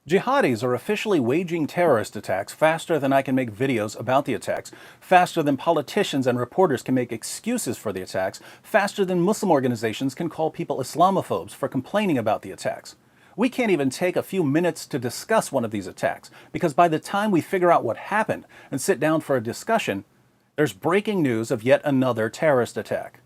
Jihadis are officially waging terrorist attacks faster than I can make videos about the attacks, faster than politicians and reporters can make excuses for the attacks, faster than Muslim organizations can call people Islamophobes for complaining about the attacks. We can't even take a few minutes to discuss one of these attacks, because by the time we figure out what happened and sit down for a discussion, there's breaking news of yet another terrorist attack.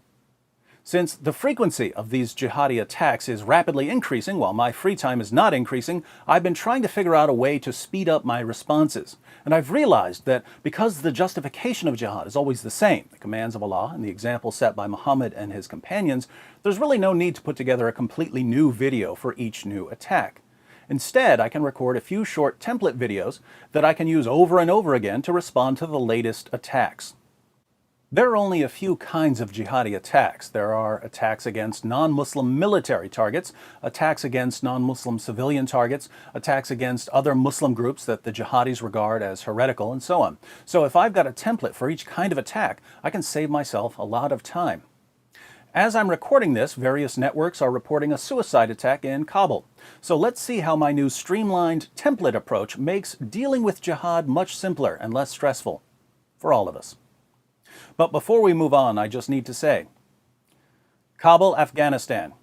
Since the frequency of these jihadi attacks is rapidly increasing while my free time is not increasing, I've been trying to figure out a way to speed up my responses. And I've realized that because the justification of jihad is always the same, the commands of Allah and the example set by Muhammad and his companions, there's really no need to put together a completely new video for each new attack. Instead, I can record a few short template videos that I can use over and over again to respond to the latest attacks. There are only a few kinds of jihadi attacks. There are attacks against non-Muslim military targets, attacks against non-Muslim civilian targets, attacks against other Muslim groups that the jihadis regard as heretical, and so on. So if I've got a template for each kind of attack, I can save myself a lot of time. As I'm recording this, various networks are reporting a suicide attack in Kabul. So let's see how my new streamlined template approach makes dealing with jihad much simpler and less stressful for all of us. But before we move on, I just need to say, Kabul, Afghanistan.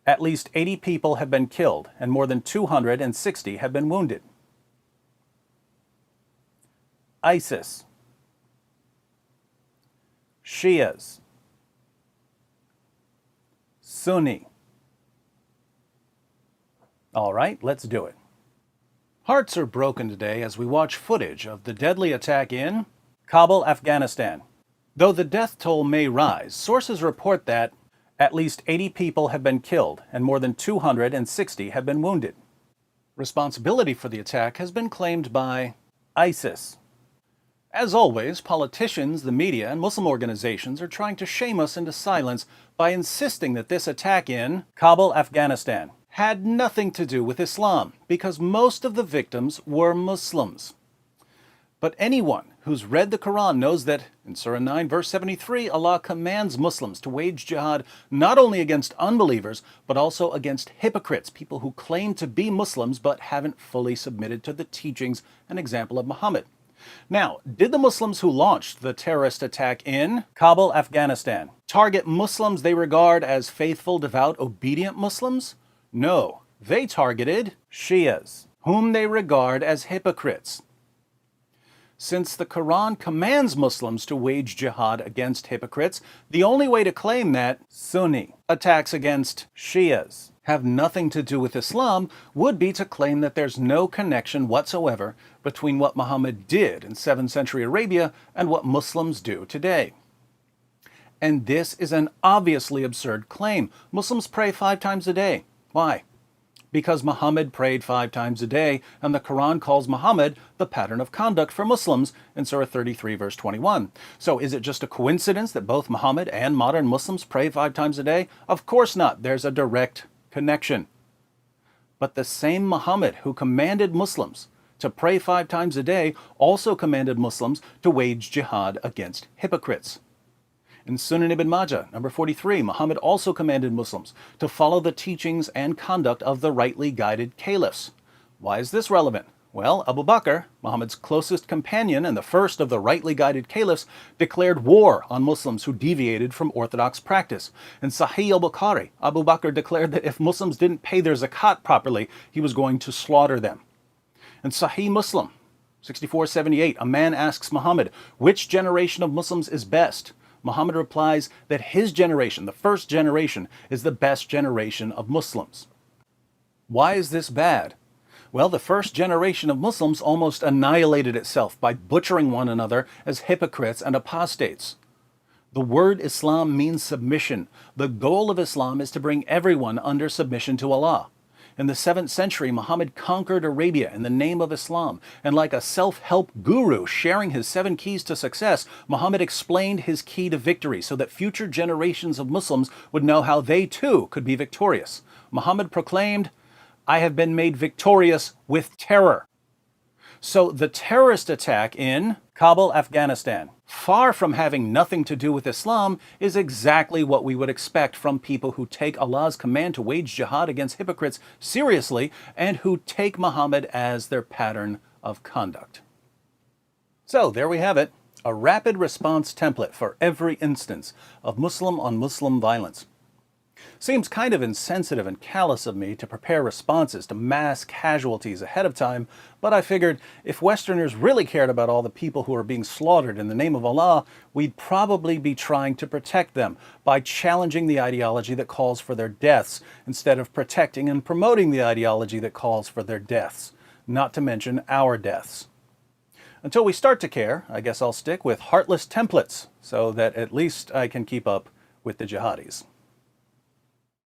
At least 80 people have been killed and more than 260 have been wounded. ISIS. Shias. Sunni. All right, let's do it. Hearts are broken today as we watch footage of the deadly attack in Kabul, Afghanistan. Though the death toll may rise, sources report that at least 80 people have been killed and more than 260 have been wounded. Responsibility for the attack has been claimed by ISIS. As always, politicians, the media, and Muslim organizations are trying to shame us into silence by insisting that this attack in Kabul, Afghanistan had nothing to do with Islam because most of the victims were Muslims. But anyone who's read the Quran knows that in Surah 9, verse 73, Allah commands Muslims to wage jihad not only against unbelievers, but also against hypocrites, people who claim to be Muslims but haven't fully submitted to the teachings and example of Muhammad. Now, did the Muslims who launched the terrorist attack in Kabul, Afghanistan, target Muslims they regard as faithful, devout, obedient Muslims? No, they targeted Shias, whom they regard as hypocrites. Since the Quran commands Muslims to wage jihad against hypocrites, the only way to claim that Sunni attacks against Shias have nothing to do with Islam would be to claim that there's no connection whatsoever between what Muhammad did in 7th century Arabia and what Muslims do today. And this is an obviously absurd claim. Muslims pray 5 times a day. Why? Because Muhammad prayed 5 times a day, and the Quran calls Muhammad the pattern of conduct for Muslims in Surah 33, verse 21. So is it just a coincidence that both Muhammad and modern Muslims pray 5 times a day? Of course not. There's a direct connection. But the same Muhammad who commanded Muslims to pray 5 times a day also commanded Muslims to wage jihad against hypocrites. In Sunan ibn Majah, number 43, Muhammad also commanded Muslims to follow the teachings and conduct of the rightly guided caliphs. Why is this relevant? Well, Abu Bakr, Muhammad's closest companion and the first of the rightly guided caliphs, declared war on Muslims who deviated from orthodox practice. In Sahih al-Bukhari, Abu Bakr declared that if Muslims didn't pay their zakat properly, he was going to slaughter them. In Sahih Muslim, 6478, a man asks Muhammad, which generation of Muslims is best? Muhammad replies that his generation, the first generation, is the best generation of Muslims. Why is this bad? Well, the first generation of Muslims almost annihilated itself by butchering one another as hypocrites and apostates. The word Islam means submission. The goal of Islam is to bring everyone under submission to Allah. In the 7th century, Muhammad conquered Arabia in the name of Islam, and like a self-help guru sharing his 7 keys to success, Muhammad explained his key to victory so that future generations of Muslims would know how they too could be victorious. Muhammad proclaimed, "I have been made victorious with terror." So the terrorist attack in Kabul, Afghanistan, far from having nothing to do with Islam, is exactly what we would expect from people who take Allah's command to wage jihad against hypocrites seriously and who take Muhammad as their pattern of conduct. So there we have it, a rapid response template for every instance of Muslim-on-Muslim violence. Seems kind of insensitive and callous of me to prepare responses to mass casualties ahead of time, but I figured if Westerners really cared about all the people who are being slaughtered in the name of Allah, we'd probably be trying to protect them by challenging the ideology that calls for their deaths, instead of protecting and promoting the ideology that calls for their deaths, not to mention our deaths. Until we start to care, I guess I'll stick with heartless templates, so that at least I can keep up with the jihadis.